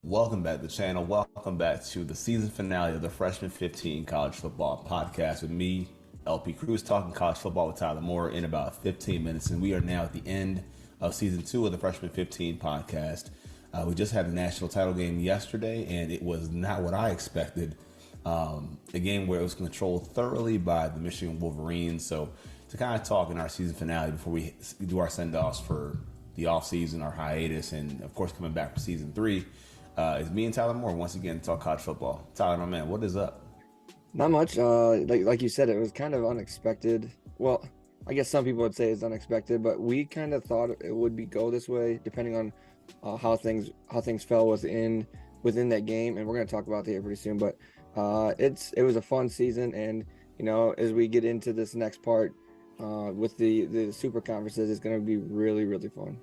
Welcome back to the channel. Welcome back to the season finale of the Freshman 15 College Football Podcast with me, LP Cruz, talking college football with Tyler Moore in about 15 minutes. And we are now at the end of season 2 of the Freshman 15 Podcast. We just had the national title game yesterday, and it was not what I expected. A game where it was controlled thoroughly by the Michigan Wolverines. So to kind of talk in our season finale before we do our send-offs for the offseason, our hiatus, and of course coming back for season 3, it's me and Tyler Moore once again to talk college football. Tyler, my man, what is up? Not much. Like you said, it was kind of unexpected. Well, I guess some people would say it's unexpected, but we kind of thought it would go this way, depending on how things fell within that game. And we're going to talk about that pretty soon. But it was a fun season, and as we get into this next part with the super conferences, it's going to be really really fun.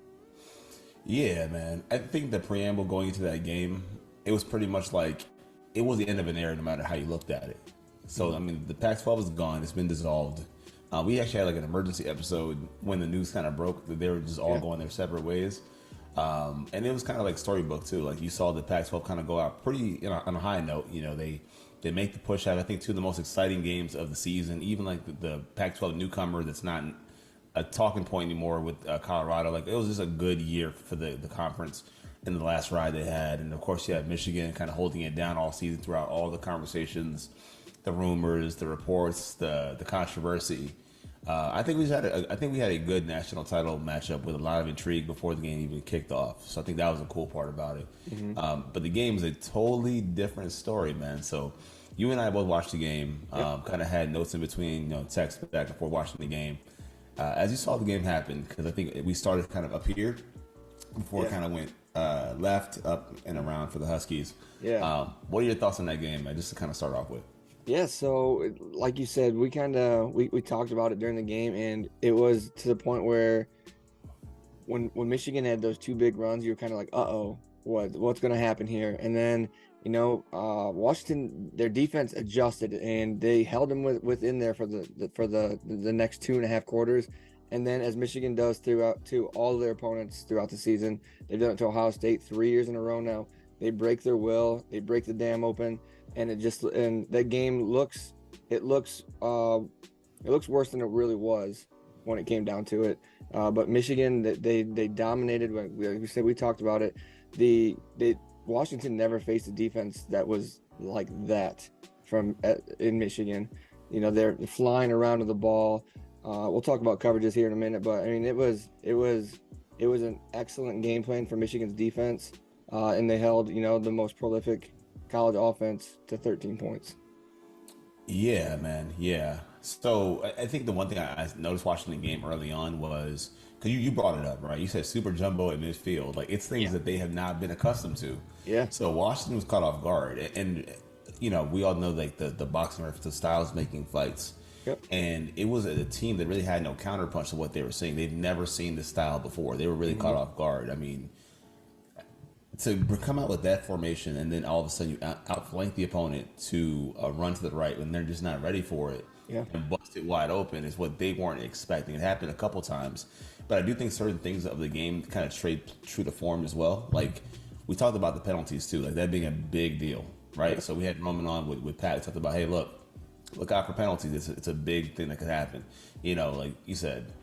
Yeah, man. I think the preamble going into that game, it was pretty much like it was the end of an era no matter how you looked at it. So, I mean, the Pac-12 is gone. It's been dissolved. We actually had like an emergency episode when the news kind of broke that they were just all going their separate ways. And it was kind of like storybook too. Like you saw the Pac-12 kind of go out pretty on a high note. They make the push out, I think, two of the most exciting games of the season. Even like the Pac-12 newcomer that's not a talking point anymore with Colorado. Like it was just a good year for the conference in the last ride they had. And of course you had Michigan kind of holding it down all season throughout all the conversations, the rumors, the reports, the controversy. I think we had a good national title matchup with a lot of intrigue before the game even kicked off. So I think that was a cool part about it. But the game is a totally different story, man. So you and I both watched the game. Kind of had notes in between, texts back and forth watching the game. As you saw the game happen, because I think we started kind of up here before it kind of went left, up, and around for the Huskies. What are your thoughts on that game, man, just to kind of start off with? Yeah, so like you said, we talked about it during the game, and it was to the point where when Michigan had those two big runs, you were kind of like, uh-oh, what's going to happen here? And then, Washington, their defense adjusted, and they held them within there for the next 2.5 quarters. And then, as Michigan does throughout to all of their opponents throughout the season, they've done it to Ohio State 3 years in a row now. They break their will, they break the dam open, and that game looks worse than it really was when it came down to it. But Michigan, they dominated. We said, we talked about it. Washington never faced a defense that was like that in Michigan. They're flying around with the ball. We'll talk about coverages here in a minute, but I mean, it was an excellent game plan for Michigan's defense, and they held the most prolific college offense to 13 points. Yeah, man. Yeah. So I think the one thing I noticed watching the game early on was because you brought it up, right? You said super jumbo at midfield. Like it's things that they have not been accustomed to. Yeah. So Washington was caught off guard. And we all know like the boxing reference styles making fights. Yep. And it was a team that really had no counterpunch to what they were seeing. They've never seen this style before. They were really caught off guard. I mean, to come out with that formation and then all of a sudden you outflank the opponent to run to the right when they're just not ready for it and bust it wide open is what they weren't expecting. It happened a couple times, but I do think certain things of the game kind of trade true to form as well. Like we talked about the penalties too, like that being a big deal, right? So we had Roman on with Pat. We talked about, hey, look out for penalties. It's a big thing that could happen. Like you said,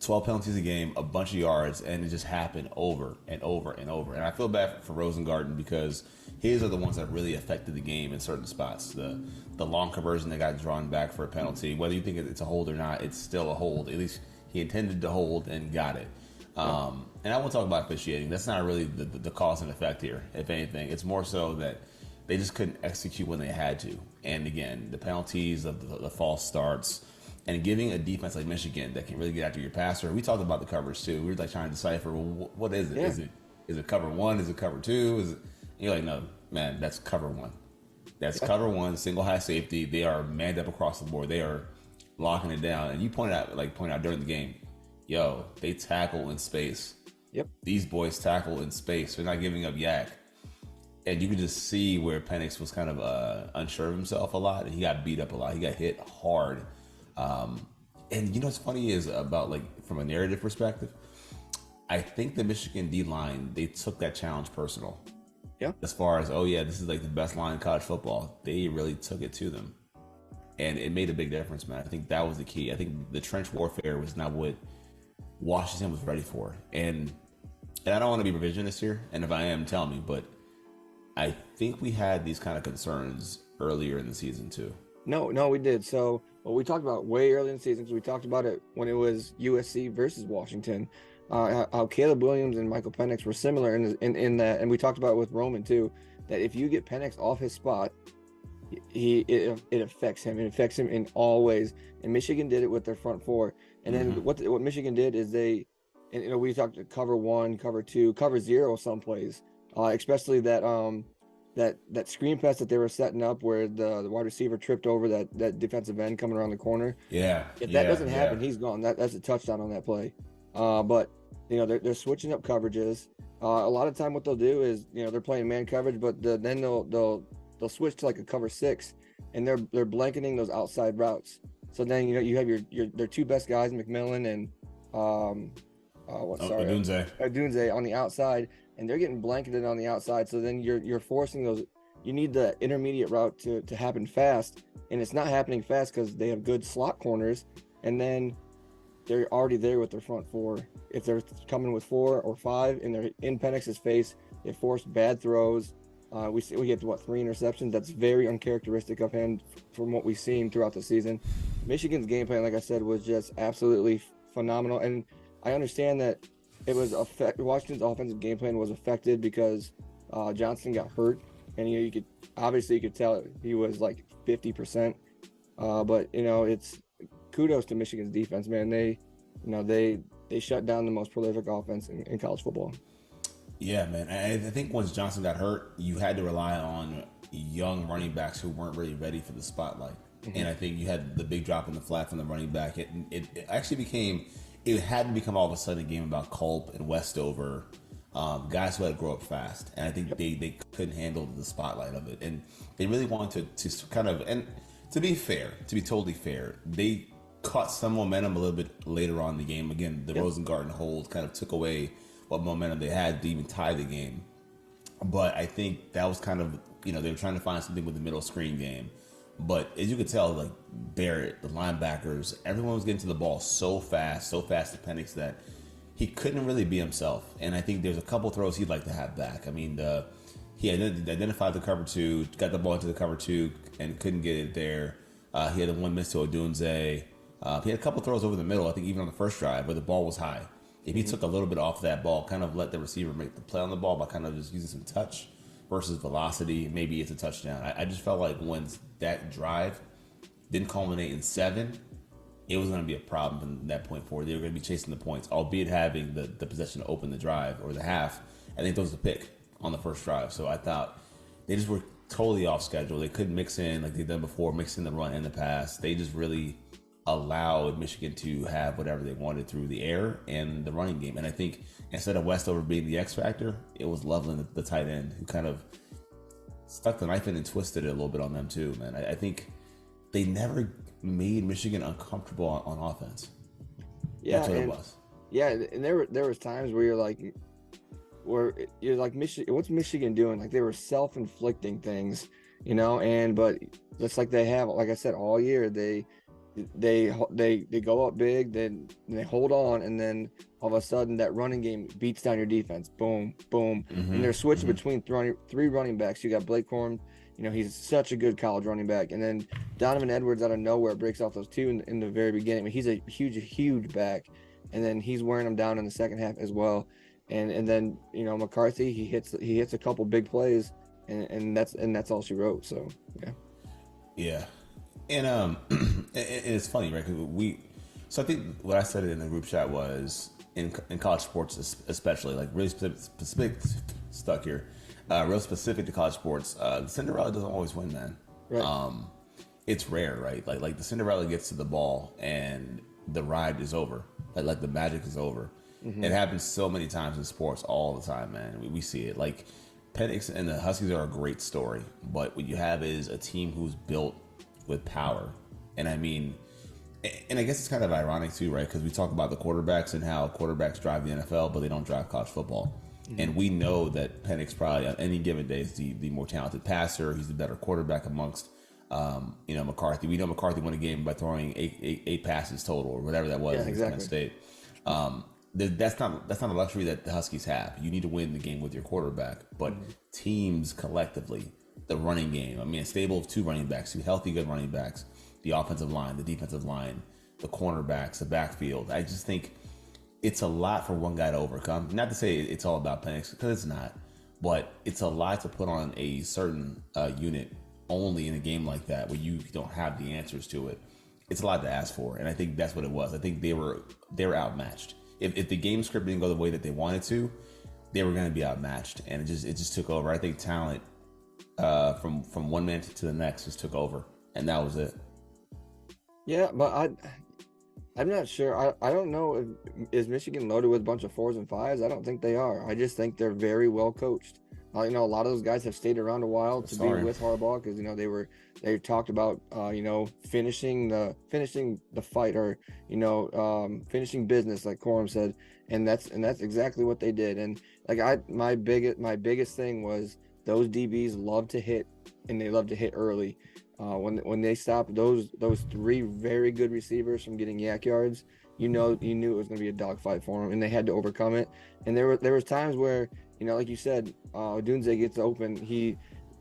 12 penalties a game, a bunch of yards, and it just happened over and over and over. And I feel bad for Rosengarten because his are the ones that really affected the game in certain spots. The long conversion that got drawn back for a penalty, whether you think it's a hold or not, it's still a hold. At least he intended to hold and got it. And I won't talk about officiating. That's not really the cause and effect here, if anything. It's more so that they just couldn't execute when they had to. And again, the penalties of the false starts, and giving a defense like Michigan that can really get after your passer. We talked about the coverage too. We were like trying to decipher, well, what is it? Yeah. Is it cover one? Is it cover two? And you're like, no, man, that's cover one. That's cover one, single high safety. They are manned up across the board. They are locking it down. And you point out during the game, they tackle in space. Yep. These boys tackle in space. They're not giving up yak. And you could just see where Penix was kind of unsure of himself a lot, and he got beat up a lot. He got hit hard. And what's funny is about like from a narrative perspective, I think the Michigan D line, they took that challenge personal. Yeah. as far as, oh yeah, this is like the best line in college football. They really took it to them, and it made a big difference, man. I think that was the key. I think the trench warfare was not what Washington was ready for, and I don't want to be revisionist here, and if I am, tell me, but I think we had these kind of concerns earlier in the season too. No, we did. So, well, we talked about way early in the season. So we talked about it when it was USC versus Washington. How Caleb Williams and Michael Penix were similar in that, and we talked about it with Roman too. That if you get Penix off his spot, it affects him. It affects him in all ways. And Michigan did it with their front four. And then what Michigan did is and we talked to cover 1, cover 2, cover 0 some plays, especially that screen pass that they were setting up where the wide receiver tripped over that defensive end coming around the corner. Yeah. If that doesn't happen, he's gone. That's a touchdown on that play. But they're switching up coverages. A lot of time what they'll do is they're playing man coverage, but then they'll switch to like a cover 6, and they're blanketing those outside routes. So then you have their two best guys, McMillan and Odunze on the outside, and they're getting blanketed on the outside. So then you're forcing those. You need the intermediate route to happen fast, and it's not happening fast because they have good slot corners, and then they're already there with their front four. If they're coming with 4 or 5 and they're in Penix's face, they force bad throws. We get 3 interceptions. That's very uncharacteristic of him from what we've seen throughout the season. Michigan's game plan, like I said, was just absolutely phenomenal, and I understand that it was Washington's offensive game plan was affected because Johnson got hurt, and you could tell he was like 50%. But it's kudos to Michigan's defense, man. They shut down the most prolific offense in college football. Yeah, man. I think once Johnson got hurt, you had to rely on young running backs who weren't really ready for the spotlight. And I think you had the big drop in the flat from the running back. It actually hadn't become all of a sudden a game about Culp and Westover, guys who had to grow up fast. And I think they couldn't handle the spotlight of it. And they really wanted to kind of, and to be totally fair, they caught some momentum a little bit later on in the game. Again, the Rosengarten hold kind of took away what momentum they had to even tie the game. But I think that was kind of, they were trying to find something with the middle screen game. But as you could tell, like Barrett, the linebackers, everyone was getting to the ball so fast to Penix that he couldn't really be himself. And I think there's a couple throws he'd like to have back. I mean, he identified the cover 2, got the ball into the cover 2, and couldn't get it there. He had the one miss to Odunze. He had a couple throws over the middle, I think even on the first drive, where the ball was high. If he took a little bit off that ball, kind of let the receiver make the play on the ball by kind of just using some touch versus velocity, maybe it's a touchdown. I just felt like when that drive didn't culminate in 7, it was going to be a problem from that point forward. They were going to be chasing the points, albeit having the possession to open the drive or the half. I think that was a pick on the first drive. So I thought they just were totally off schedule. They couldn't mix in like they've done before, mix in the run and the pass. They just really allowed Michigan to have whatever they wanted through the air and the running game. And I think instead of Westover being the X factor, it was Loveland, the tight end, who kind of stuck the knife in and twisted it a little bit on them too, man. I think they never made Michigan uncomfortable on offense. Yeah, that's what it was. Yeah, and there was times where you're like, Michigan, what's Michigan doing? Like they were self-inflicting things, but just like they have, like I said, all year, they go up big, then they hold on, and then all of a sudden that running game beats down your defense. Boom, boom. And they're switching between 3 running backs. You got Blake Corum, he's such a good college running back. And then Donovan Edwards out of nowhere breaks off those 2 in the very beginning. I mean, he's a huge back. And then he's wearing them down in the second half as well. And then, McCarthy, he hits a couple big plays, and that's all she wrote. So, yeah. Yeah. And it's funny, right? So I think what I said in the group chat was in college sports, especially like really specific real specific to college sports. Cinderella doesn't always win, man. Right. It's rare, right? Like the Cinderella gets to the ball and the ride is over. Like the magic is over. It happens so many times in sports all the time, man. We see it. Like Penix and the Huskies are a great story, but what you have is a team who's built with power. And I mean, and I guess it's kind of ironic too, right? Because we talk about the quarterbacks and how quarterbacks drive the NFL, but they don't drive college football. And we know that Penix probably on any given day is the more talented passer. He's the better quarterback amongst, McCarthy. We know McCarthy won a game by throwing eight passes total or whatever that was Yeah, against Penn State. That's not a luxury that the Huskies have. You need to win the game with your quarterback, but teams collectively, the running game. I mean, a stable of two running backs, two healthy, good running backs, the offensive line, the defensive line, the cornerbacks, the backfield. I just think it's a lot for one guy to overcome. Not to say it's all about Penix, because it's not, but it's a lot to put on a certain unit only in a game like that where you don't have the answers to it. It's a lot to ask for, and I think that's what it was. I think they were outmatched. If the game script didn't go the way that they wanted to, they were going to be outmatched, and it just took over. I think talent from one man to the next just took over, and that was it. Yeah, but I'm not sure. I don't know is Michigan loaded with a bunch of 4s and 5s? I don't think they are. I just think they're very well coached. A lot of those guys have stayed around a while to be with Harbaugh because they talked about finishing the fight or finishing business, like Corum said, and that's exactly what they did. And my biggest thing was those DBs love to hit, and they love to hit early. When they stopped those 3 very good receivers from getting yak yards, you knew it was going to be a dogfight for them, and they had to overcome it. And there was times where, like you said, Dunze gets open.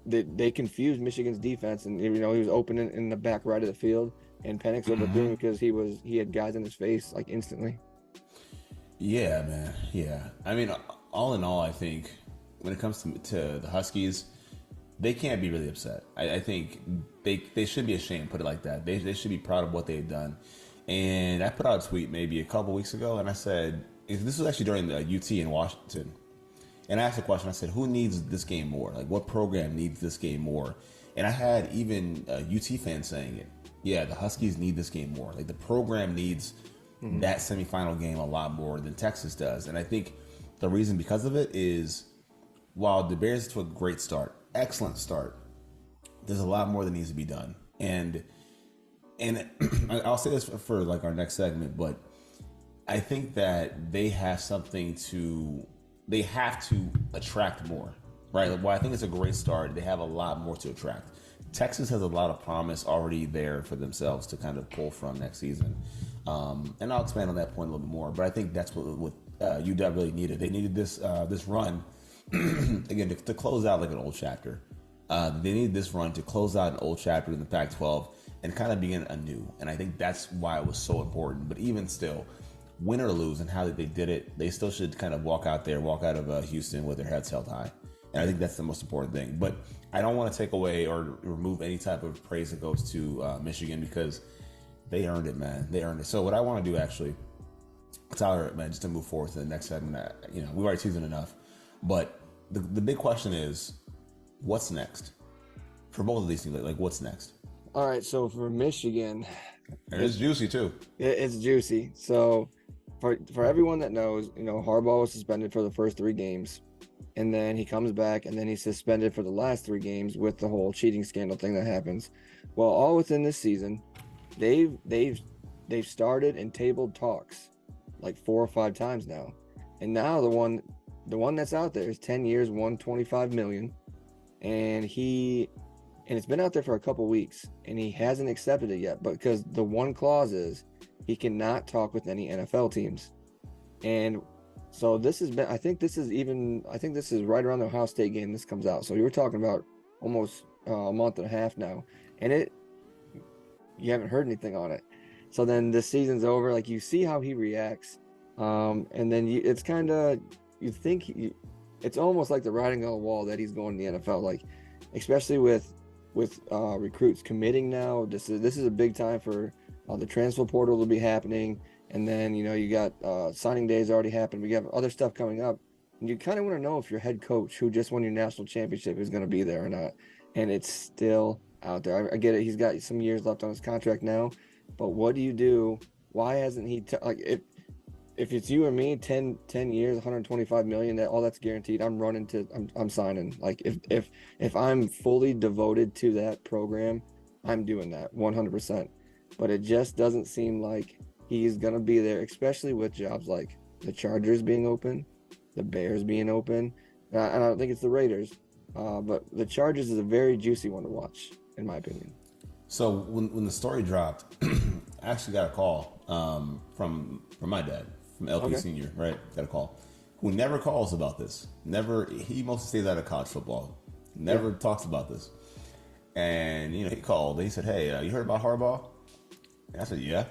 They confused Michigan's defense, and he was open in the back right of the field, and Penix overthrew him because he had guys in his face like instantly. Yeah, man. Yeah, I mean, all in all, I think when it comes to the Huskies, they can't be really upset. I think they should be ashamed, put it like that. They should be proud of what they've done. And I put out a tweet maybe a couple weeks ago, and I said, this was actually during the UT in Washington. And I asked a question. I said, who needs this game more? Like, what program needs this game more? And I had even UT fans saying it. Yeah, the Huskies need this game more. Like, the program needs that semifinal game a lot more than Texas does. And I think the reason because of it is, while the Bears to a great start, excellent start, there's a lot more that needs to be done. And I'll say this for like our next segment, but I think that they have they have to attract more, right? Like, while I think it's a great start, they have a lot more to attract. Texas has a lot of promise already there for themselves to kind of pull from next season. And I'll expand on that point a little bit more, but I think that's what UW really needed. They needed this run, again, to close out like an old chapter. They needed this run to close out an old chapter in the Pac-12 and kind of begin anew. And I think that's why it was so important. But even still, win or lose and how they did it, they still should kind of walk out of Houston with their heads held high. And I think that's the most important thing. But I don't want to take away or remove any type of praise that goes to Michigan, because they earned it, man. They earned it. So what I want to do, actually, Tyler, man, just to move forward to the next segment, we've already teased enough. But the big question is, what's next? For both of these teams, like what's next? All right, so for Michigan, it's juicy too. It's juicy. So for everyone that knows, Harbaugh was suspended for the first 3 games, and then he comes back, and then he's suspended for the last 3 games with the whole cheating scandal thing that happens. Well, all within this season, they've started and tabled talks like 4 or 5 times now, and now the one that's out there is 10 years, $125 million, and it's been out there for a couple weeks, and he hasn't accepted it yet. But because the one clause is he cannot talk with any NFL teams, and so this has been. I think this is right around the Ohio State game this comes out. So you were talking about almost a month and a half now, and you haven't heard anything on it. So then the season's over. Like, you see how he reacts, and then it's kind of, you think it's almost like the writing on the wall that he's going to the NFL. Like, especially with recruits committing now. This is a big time for the transfer portal to be happening, and then you got signing days already happened. We have other stuff coming up, and you kind of want to know if your head coach, who just won your national championship, is going to be there or not. And it's still out there. I get it. He's got some years left on his contract now, but what do you do? Why hasn't he if it's you or me, 10 years, $125 million, all that's guaranteed, I'm signing. Like, if I'm fully devoted to that program, I'm doing that 100%. But it just doesn't seem like he's going to be there, especially with jobs like the Chargers being open. the Bears being open, and I don't think it's the Raiders. But the Chargers is a very juicy one to watch, in my opinion. So when the story dropped, I actually got a call from my dad, from LP Okay. Senior, right? Got a call, who never calls about this. Never. He mostly stays out of college football. Never talks about this. And he called. He said, "Hey, you heard about Harbaugh?" And I said, "Yeah."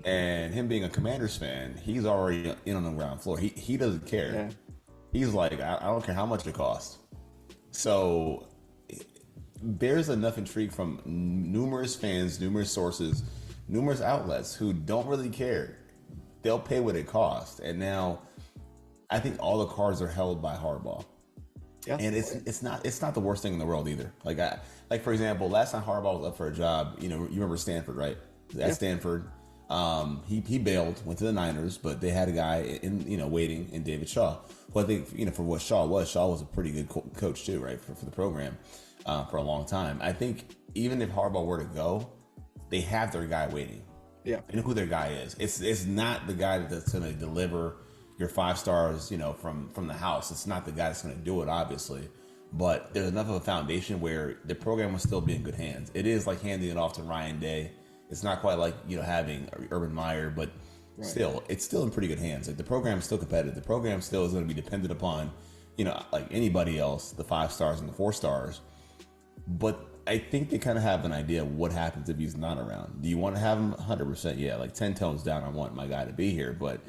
And him being a Commanders fan, he's already in on the ground floor. He doesn't care. Yeah. He's like, I don't care how much it costs. So there's enough intrigue from numerous fans, numerous sources, numerous outlets who don't really care. They'll pay what it costs. And now I think all the cards are held by Harbaugh. Yeah. And it's not the worst thing in the world either. Like for example, last time Harbaugh was up for a job, you remember Stanford, right? At Stanford, he bailed, went to the Niners, but they had a guy in waiting in David Shaw, who I think for what Shaw was a pretty good coach too, right, for the program for a long time. I think even if Harbaugh were to go, they have their guy waiting. Yeah. They know who their guy is. It's not the guy that's going to deliver your 5 stars, from the house. It's not the guy that's going to do it, obviously. But there's enough of a foundation where the program will still be in good hands. It is like handing it off to Ryan Day. It's not quite like having Urban Meyer, but still, it's still in pretty good hands. Like the program's still competitive. The program still is going to be dependent upon, like anybody else, the 5 stars and the 4 stars. But I think they kind of have an idea of what happens if he's not around. Do you want to have him? 100%, yeah. Like 10 tones down, I want my guy to be here. But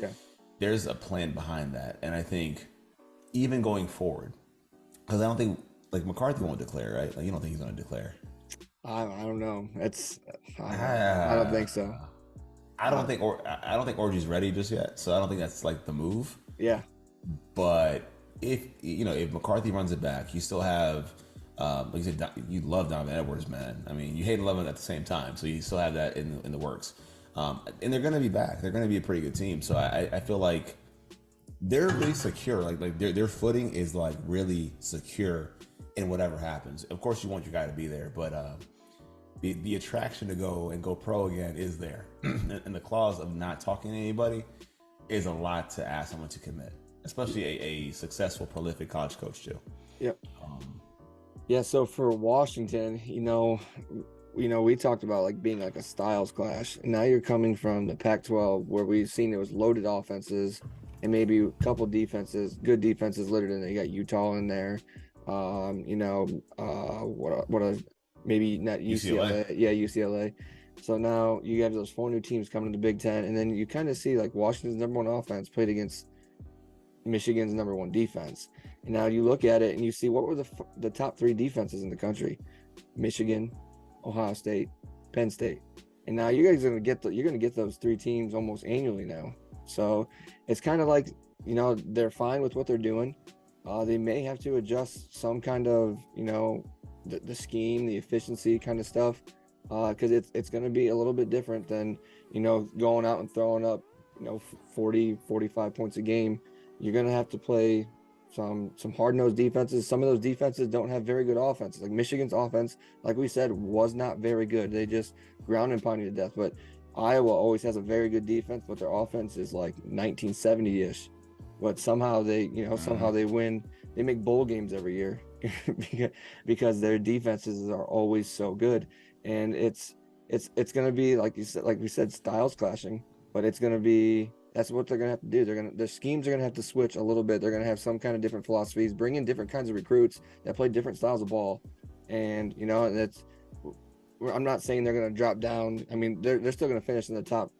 there's a plan behind that, and I think even going forward, because I don't think McCarthy won't declare, right? Like you don't think he's going to declare. I don't know. I don't think so. I don't think Orgy's ready just yet, so I don't think that's like the move. Yeah. But if McCarthy runs it back, you still have like you said, you love Donovan Edwards, man. I mean, you hate and love him at the same time, so you still have that in the works. And they're going to be back. They're going to be a pretty good team. So I feel like they're really secure. Like their footing is like really secure in whatever happens. Of course, you want your guy to be there, but the attraction to go pro again is there. And the clause of not talking to anybody is a lot to ask someone to commit, especially a successful, prolific college coach too. Yep. Yeah. So for Washington, we talked about like being like a styles clash, and now you're coming from the Pac-12 where we've seen it was loaded offenses and maybe a couple defenses, good defenses littered in there. You got Utah in there. Maybe not UCLA. Yeah, UCLA. So now you have those 4 new teams coming to the Big Ten, and then you kind of see like Washington's #1 offense played against Michigan's #1 defense. And now you look at it and you see what were the top 3 defenses in the country: Michigan, Ohio State, Penn State. And now you guys are you're gonna get those 3 teams almost annually now. So it's kind of like they're fine with what they're doing. They may have to adjust some kind of the scheme, the efficiency kind of stuff, because it's going to be a little bit different than going out and throwing up 40 45 points a game. You're going to have to play some hard-nosed defenses. Some of those defenses don't have very good offenses. Like Michigan's offense, like we said, was not very good. They just ground and pounded to death. But Iowa always has a very good defense, but their offense is like 1970-ish. But somehow they win. They make bowl games every year because their defenses are always so good. And it's going to be like we said, styles clashing. But it's going to be, that's what they're going to have to do. Their schemes are going to have to switch a little bit. They're going to have some kind of different philosophies, bring in different kinds of recruits that play different styles of ball. And that's, I'm not saying they're going to drop down. I mean, they're still going to finish in the top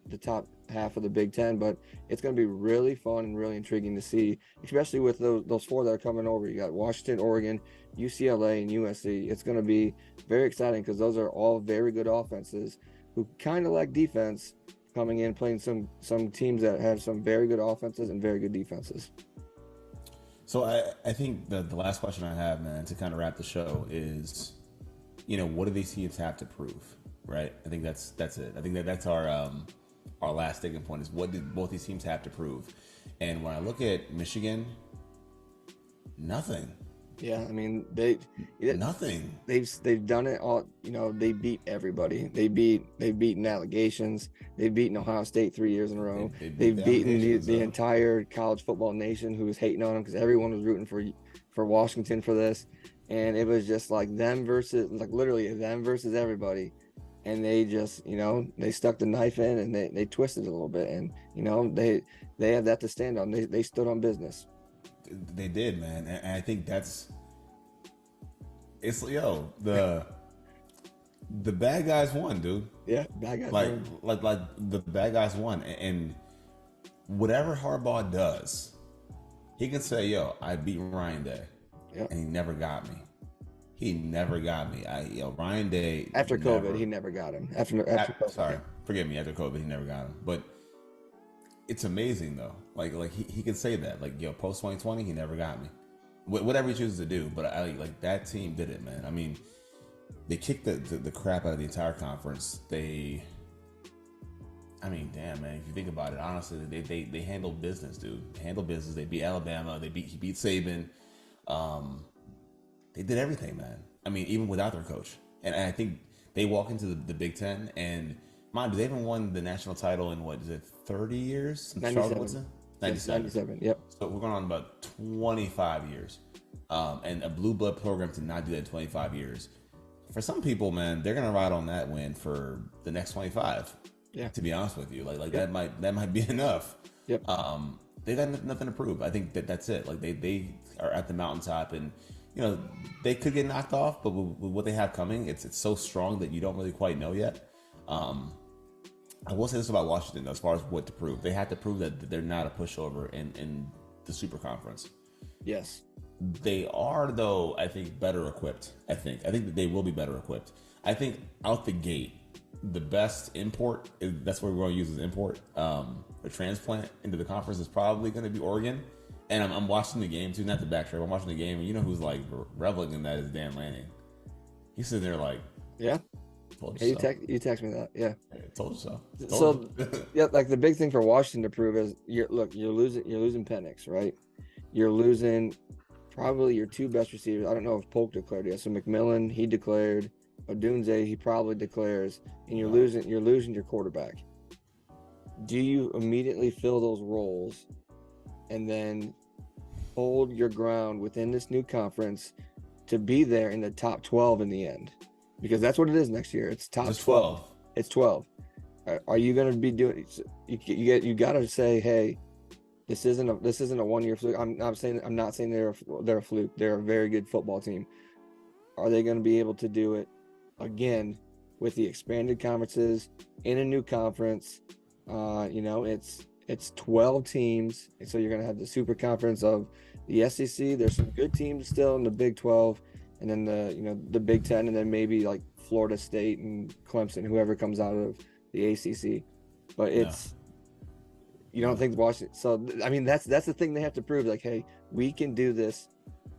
half of the Big Ten, but it's going to be really fun and really intriguing to see, especially with those 4 that are coming over. You got Washington, Oregon, UCLA, and USC. It's going to be very exciting because those are all very good offenses who kind of lack defense, coming in playing some teams that have some very good offenses and very good defenses. So I think the last question I have, man, to kind of wrap the show is, what do these teams have to prove, right? I think that's it. I think that's our last sticking point is what did both these teams have to prove? And when I look at Michigan, nothing. Yeah, I mean Nothing. they've done it all. They beat everybody. They've beaten allegations. They've beaten Ohio State 3 years in a row. They beat They've the beaten allegations, the though. entire college football nation who was hating on them because everyone was rooting for Washington for this, and it was just like them versus like literally them versus everybody. And they just they stuck the knife in and they twisted it a little bit, and they have that to stand on. They stood on business. They did, man, and I think it's the bad guys won, dude. Yeah, bad guys. Like win. like the bad guys won, and whatever Harbaugh does, he can say, "Yo, I beat Ryan Day, Yeah. and he never got me. He never got me. Ryan Day After COVID, he never got him. After COVID. sorry, forgive me. After COVID, he never got him. But it's amazing though. Like he can say that. Like post 2020, he never got me. Whatever he chooses to do, but I like that team did it, man. I mean, they kicked the crap out of the entire conference. Damn, man. If you think about it, honestly, they handled business, dude. They handled business. They beat Alabama. He beat Saban. They did everything, man. I mean, even without their coach. And I think they walk into the Big Ten, and mind you, they haven't won the national title in, what is it, 30 years? Since 97. Charles Woodson? Yes, 97. Yep. So we're going on about 25 years. And a blue blood program to not do that in 25 years. For some people, man, they're going to ride on that win for the next 25. Yeah. To be honest with you. Like Yep. that might be enough. Yep. They got nothing to prove. I think that's it. Like they are at the mountaintop, and they could get knocked off, but with what they have coming, it's so strong that you don't really quite know yet. I will say this about Washington, as far as what to prove. They have to prove that they're not a pushover in the Super Conference. Yes. They are, though, I think, better equipped. I think that they will be better equipped. I think out the gate, the best import, that's what we're going to use as import, a transplant into the conference is probably going to be Oregon. And I'm watching the game, too, not the backtrack. I'm watching the game, and you know who's, like, reveling in that is Dan Lanning. He's sitting there like, Yeah. told Yeah, you so. you text me that. Yeah. I told you so. So yeah, like the big thing for Washington to prove is you're losing Penix, right? You're losing probably your two best receivers. I don't know if Polk declared yet. So McMillan, he declared. Odunze, he probably declares, and you're losing your quarterback. Do you immediately fill those roles and then hold your ground within this new conference to be there in the top 12 in the end? Because that's what it is next year. It's top Just 12. It's 12. Are you going to be doing? You got to say, hey, this isn't a 1 year fluke. I'm not saying they're a fluke. They're a very good football team. Are they going to be able to do it again with the expanded conferences in a new conference? It's 12 teams, and so you're going to have the super conference of the SEC. There's some good teams still in the Big 12, and then the Big 10, and then maybe like Florida State and Clemson, whoever comes out of the ACC. But you don't think Washington? So I mean, that's the thing they have to prove. Like, hey, we can do this,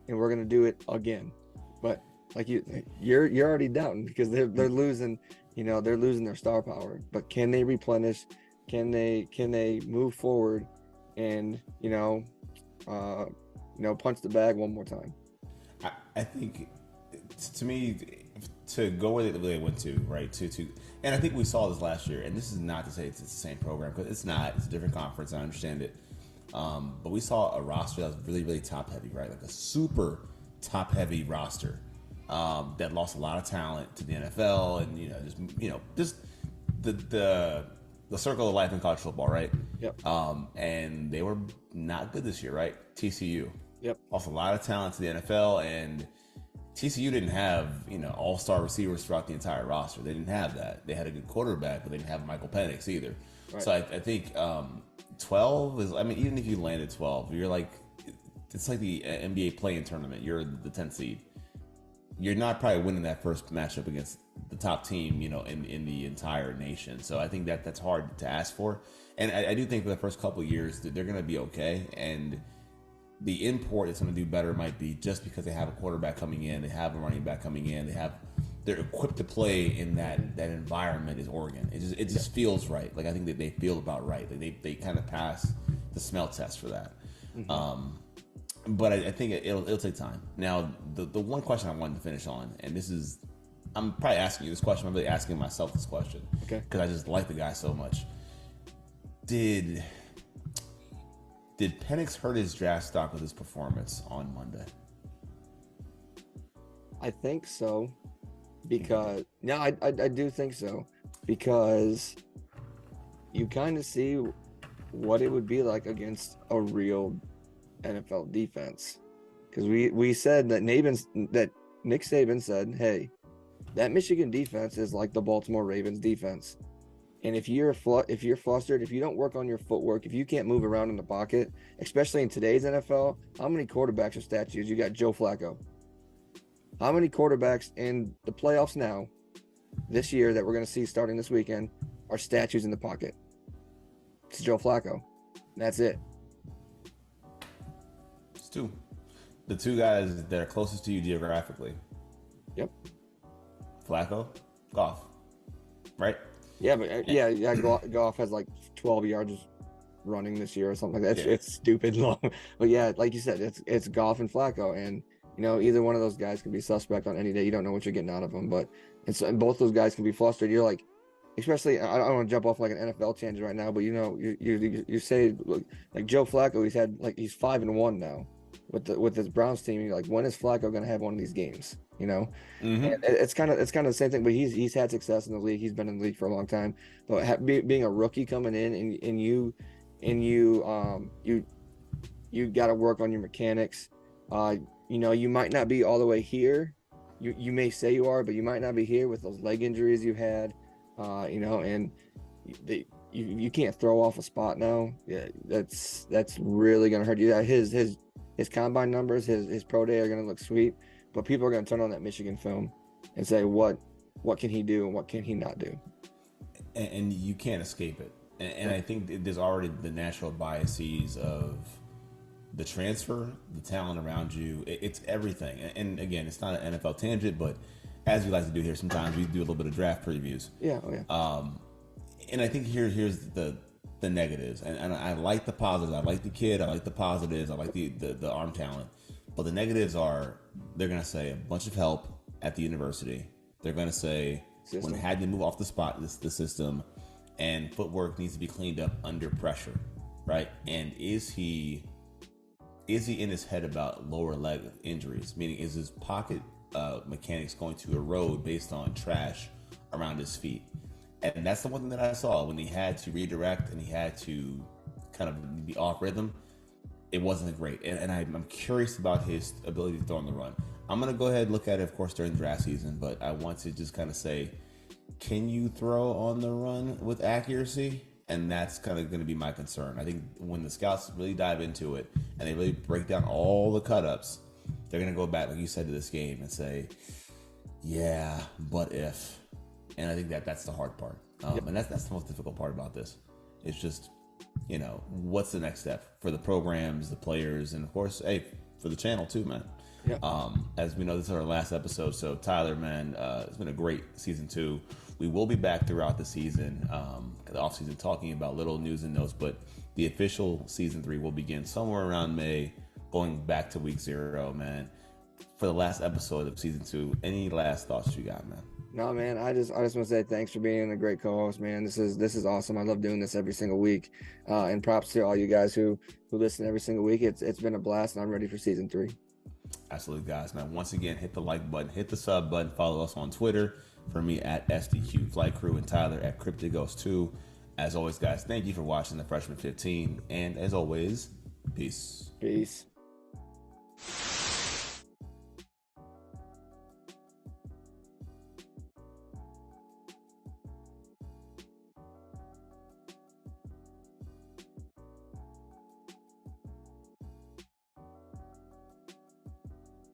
and we're going to do it again. But like you're already doubting because they're losing. They're losing their star power. But can they replenish? Can they move forward and punch the bag one more time? I think, to me, to go where they went to, right? And I think we saw this last year. And this is not to say it's the same program, because it's not. It's a different conference. I understand it. But we saw a roster that was really, really top heavy, right? Like a super top heavy roster that lost a lot of talent to the NFL, and just the circle of life in college football, right? Yep. And they were not good this year, right? TCU. Yep. Lost a lot of talent to the NFL, and TCU didn't have, all-star receivers throughout the entire roster. They didn't have that. They had a good quarterback, but they didn't have Michael Penix either. Right. So I think 12 is, even if you landed 12, you're like, it's like the NBA play-in tournament. You're the 10th seed. You're not probably winning that first matchup against the top team, in the entire nation. So I think that's hard to ask for. And I do think for the first couple of years that they're going to be okay. And the import that's going to do better might be just because they have a quarterback coming in, they have a running back coming in, they're equipped to play in that environment is Oregon. It just feels right. Like I think that they feel about right. Like they kind of pass the smell test for that. Mm-hmm. but I think it'll take time. Now, the one question I wanted to finish on, and this is, I'm probably asking you this question. I'm really asking myself this question. Okay. Because I just like the guy so much. Did Penix hurt his draft stock with his performance on Monday? I think so, because I do think so, because you kind of see what it would be like against a real NFL defense. Because we said that Nick Saban said, hey, that Michigan defense is like the Baltimore Ravens defense. And if you're flustered, if you don't work on your footwork, if you can't move around in the pocket, especially in today's NFL, how many quarterbacks are statues? You got Joe Flacco. How many quarterbacks in the playoffs now, this year, that we're going to see starting this weekend, are statues in the pocket? It's Joe Flacco. That's it. It's two. The two guys that are closest to you geographically. Yep. Flacco, Goff, right? Yeah, but Goff has like 12 yards running this year or something like that. Yeah. It's stupid long. But yeah, like you said, it's Goff and Flacco, and either one of those guys can be suspect on any day. You don't know what you're getting out of them, but and both those guys can be flustered. You're like, especially, I don't want to jump off like an NFL tangent right now, but you say like Joe Flacco, he's 5-1 now with this Browns team. You're like, when is Flacco going to have one of these games? Mm-hmm. And it's kind of the same thing. But he's had success in the league. He's been in the league for a long time. But being a rookie coming in, and you got to work on your mechanics. You might not be all the way here. You may say you are, but you might not be here with those leg injuries you had. And you can't throw off a spot now. Yeah, that's really gonna hurt you. His combine numbers, his pro day are gonna look sweet, but people are gonna turn on that Michigan film and say, what can he do and what can he not do? And you can't escape it. And I think there's already the natural biases of the transfer, the talent around you. It's everything. And again, it's not an NFL tangent, but as we like to do here, sometimes we do a little bit of draft previews. Yeah. Oh, yeah. And I think here's the negatives. And I like the positives. I like the kid. I like the positives. I like the arm talent. But the negatives are, they're going to say a bunch of help at the university. They're going to say when had to move off the spot, the system, and footwork needs to be cleaned up under pressure, right? And is he in his head about lower leg injuries? Meaning, is his pocket mechanics going to erode based on trash around his feet? And that's the one thing that I saw when he had to redirect and he had to kind of be off rhythm. It wasn't great. And I'm curious about his ability to throw on the run. I'm going to go ahead and look at it, of course, during the draft season, but I want to just kind of say, can you throw on the run with accuracy? And that's kind of going to be my concern. I think when the scouts really dive into it and they really break down all the cut-ups, they're going to go back, like you said, to this game and say, yeah, but if. And I think that's the hard part. And that's the most difficult part about this. It's just, what's the next step for the programs, the players, and of course, hey, for the channel too, man. Yeah. As we know, this is our last episode. So Tyler, man, it's been a great season 2. We will be back throughout the season, the off season, talking about little news and notes, but the official season 3 will begin somewhere around May, going back to week 0, man. For the last episode of season 2, any last thoughts you got, man? No, man, I just want to say thanks for being a great co-host, man. This is awesome. I love doing this every single week. And props to all you guys who listen every single week. It's been a blast, and I'm ready for season 3. Absolutely, guys, man. Once again, hit the like button, hit the sub button, follow us on Twitter. For me at SDQ Flight Crew, and Tyler at CrypticGhost2. As always, guys, thank you for watching the Freshman 15. And as always, peace. Peace.